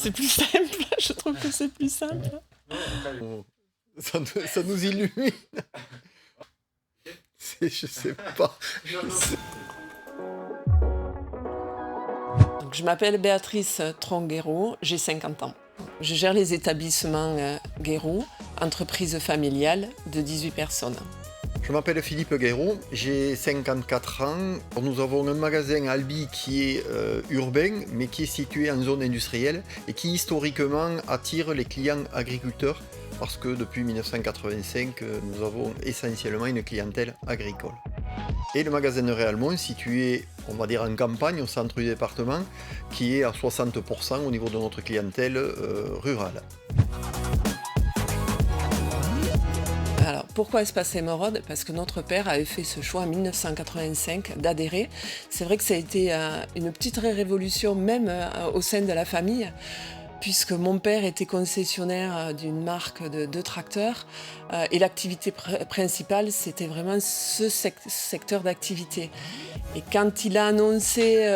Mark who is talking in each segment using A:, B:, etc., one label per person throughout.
A: c'est plus simple. Je trouve que c'est plus simple.
B: Ça nous illumine. Je sais pas.
A: Donc, je m'appelle Béatrice Tronguero, j'ai 50 ans. Je gère les établissements Guéroux, entreprise familiale de 18 personnes.
B: Je m'appelle Philippe Guéraud, j'ai 54 ans. Nous avons un magasin à Albi qui est urbain, mais qui est situé en zone industrielle et qui historiquement attire les clients agriculteurs parce que depuis 1985, nous avons essentiellement une clientèle agricole. Et le magasin de Réalmont, situé, on va dire, en campagne, au centre du département, qui est à 60% au niveau de notre clientèle rurale.
A: Alors, pourquoi Espace Émeraude ? Parce que notre père avait fait ce choix en 1985 d'adhérer. C'est vrai que ça a été une petite révolution même au sein de la famille, puisque mon père était concessionnaire d'une marque de tracteurs et l'activité principale, c'était vraiment ce secteur d'activité. Et quand il a annoncé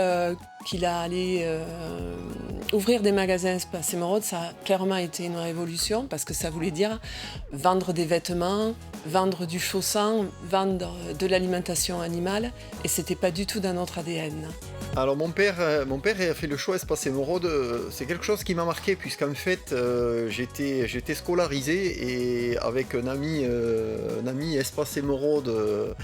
A: qu'il allait ouvrir des magasins Espace Émeraude, ça a clairement été une révolution parce que ça voulait dire vendre des vêtements, vendre du chausson, vendre de l'alimentation animale et c'était pas du tout dans notre ADN.
B: Alors mon père a fait le choix Espace Émeraude, c'est quelque chose qui m'a marqué puisqu'en fait j'étais scolarisé et avec un ami Espace Émeraude,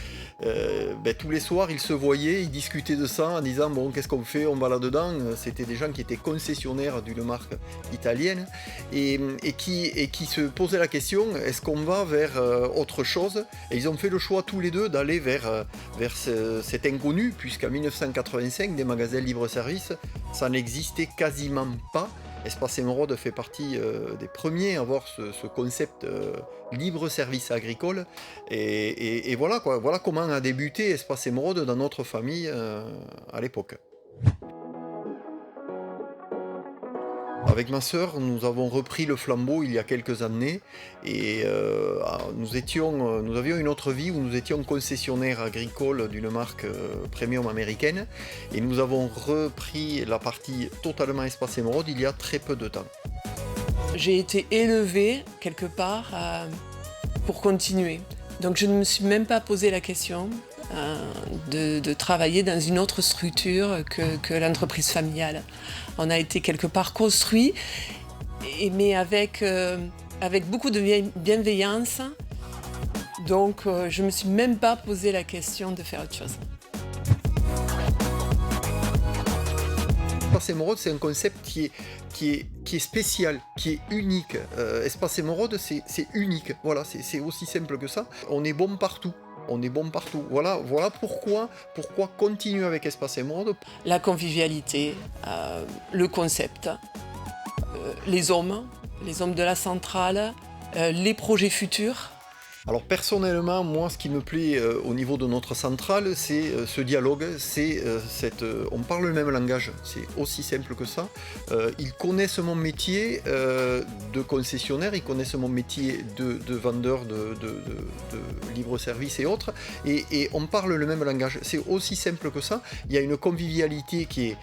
B: tous les soirs ils se voyaient, ils discutaient de ça en disant bon qu'est-ce qu'on fait, on va là-dedans. C'était des gens qui étaient concessionnaires d'une marque italienne et qui se posaient la question est-ce qu'on va vers autre chose, et ils ont fait le choix tous les deux d'aller vers cet inconnu puisqu'en 1985 des magasins libre-service, ça n'existait quasiment pas. Espace Émeraude fait partie des premiers à avoir ce concept libre-service agricole. Et voilà quoi, voilà comment a débuté Espace Émeraude dans notre famille à l'époque. Avec ma sœur, nous avons repris le flambeau il y a quelques années et nous avions une autre vie où nous étions concessionnaires agricoles d'une marque premium américaine et nous avons repris la partie totalement Espace Émeraude il y a très peu de temps.
A: J'ai été élevée quelque part pour continuer. Donc je ne me suis même pas posé la question de travailler dans une autre structure que l'entreprise familiale. On a été quelque part construit, mais avec beaucoup de bienveillance. Donc je ne me suis même pas posé la question de faire autre chose.
B: Espace Émeraude, c'est un concept qui est spécial, qui est unique. Espace Émeraude, c'est unique. Voilà, c'est aussi simple que ça. On est bon partout. On est bon partout. Voilà pourquoi continuer avec Espace Émeraude.
A: La convivialité, le concept, les hommes de la centrale, les projets futurs.
B: Alors personnellement, moi, ce qui me plaît au niveau de notre centrale, c'est ce dialogue, on parle le même langage, c'est aussi simple que ça. Ils connaissent mon métier de concessionnaire, ils connaissent mon métier de vendeur de libre-service et autres, et on parle le même langage. C'est aussi simple que ça. Il y a une convivialité qui est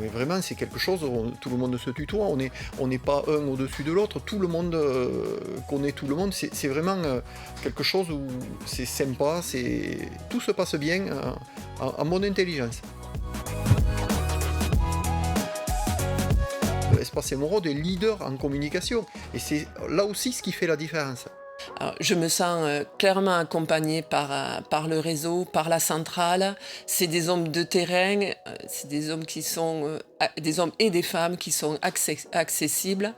B: mais vraiment, c'est quelque chose où tout le monde se tutoie, on n'est pas un au-dessus de l'autre, tout le monde connaît tout le monde, c'est vraiment quelque chose où c'est sympa, tout se passe bien en bonne intelligence. Espace Émeraude est leader en communication et c'est là aussi ce qui fait la différence.
A: Alors, je me sens clairement accompagnée par le réseau, par la centrale. C'est des hommes de terrain, c'est des hommes qui sont des hommes et des femmes qui sont accessibles.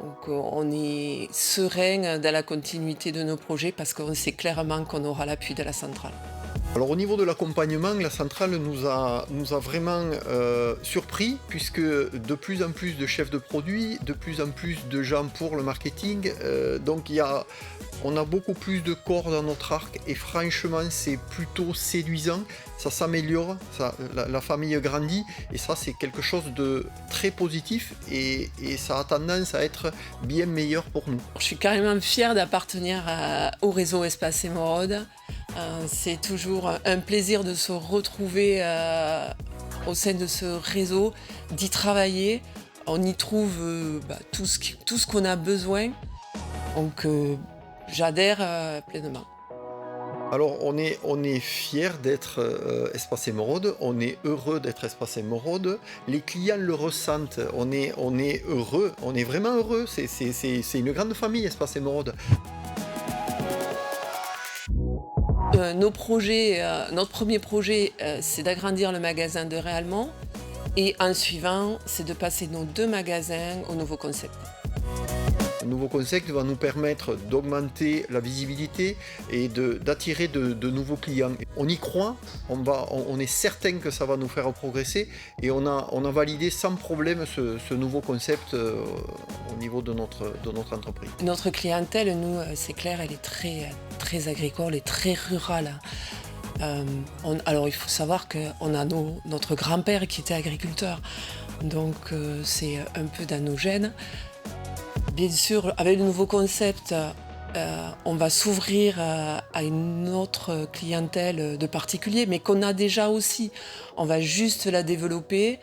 A: Donc on est serein dans la continuité de nos projets parce qu'on sait clairement qu'on aura l'appui de la centrale.
B: Alors au niveau de l'accompagnement, la centrale nous a vraiment surpris puisque de plus en plus de chefs de produits, de plus en plus de gens pour le marketing, donc on a beaucoup plus de corps dans notre arc et franchement c'est plutôt séduisant, ça s'améliore, la famille grandit et ça c'est quelque chose de très positif et ça a tendance à être bien meilleur pour nous.
A: Je suis carrément fière d'appartenir au réseau Espace Émeraude. C'est toujours un plaisir de se retrouver au sein de ce réseau, d'y travailler. On y trouve tout ce qu'on a besoin, donc j'adhère pleinement.
B: Alors on est fiers d'être Espace Émeraude, on est heureux d'être Espace Émeraude, les clients le ressentent, on est heureux, on est vraiment heureux, c'est une grande famille Espace Émeraude.
A: Notre premier projet, c'est d'agrandir le magasin de Réalmont et un suivant, c'est de passer nos 2 magasins au nouveau concept.
B: Le nouveau concept va nous permettre d'augmenter la visibilité et d'attirer de nouveaux clients. On y croit, on est certain que ça va nous faire progresser et on a validé sans problème ce nouveau concept au niveau de notre entreprise.
A: Notre clientèle, nous, c'est clair, elle est très agricole et très rurale. Alors il faut savoir qu'on a notre grand-père qui était agriculteur, donc c'est un peu dans nos gènes. Bien sûr, avec le nouveau concept, on va s'ouvrir à une autre clientèle de particuliers, mais qu'on a déjà aussi. On va juste la développer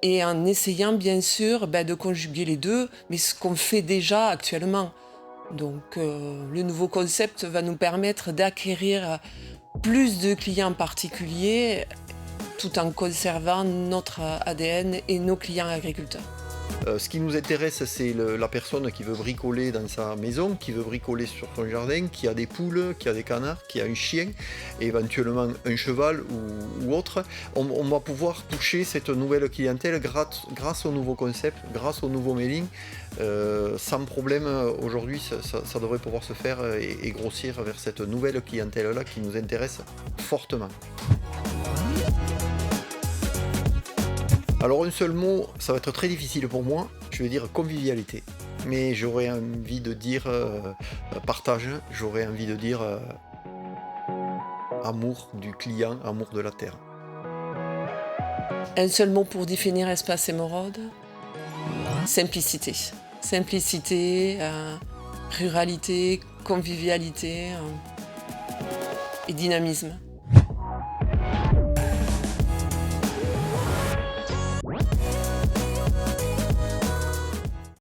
A: et en essayant bien sûr de conjuguer les deux, mais ce qu'on fait déjà actuellement. Donc le nouveau concept va nous permettre d'acquérir plus de clients particuliers tout en conservant notre ADN et nos clients agriculteurs.
B: Ce qui nous intéresse, c'est la personne qui veut bricoler dans sa maison, qui veut bricoler sur son jardin, qui a des poules, qui a des canards, qui a un chien, et éventuellement un cheval ou autre. On va pouvoir toucher cette nouvelle clientèle grâce au nouveau concept, grâce au nouveau mailing. Sans problème, aujourd'hui, ça devrait pouvoir se faire et grossir vers cette nouvelle clientèle-là qui nous intéresse fortement. Alors un seul mot, ça va être très difficile pour moi, je vais dire convivialité. Mais j'aurais envie de dire partage, j'aurais envie de dire amour du client, amour de la terre.
A: Un seul mot pour définir Espace Émeraude, simplicité. Simplicité, ruralité, convivialité et dynamisme.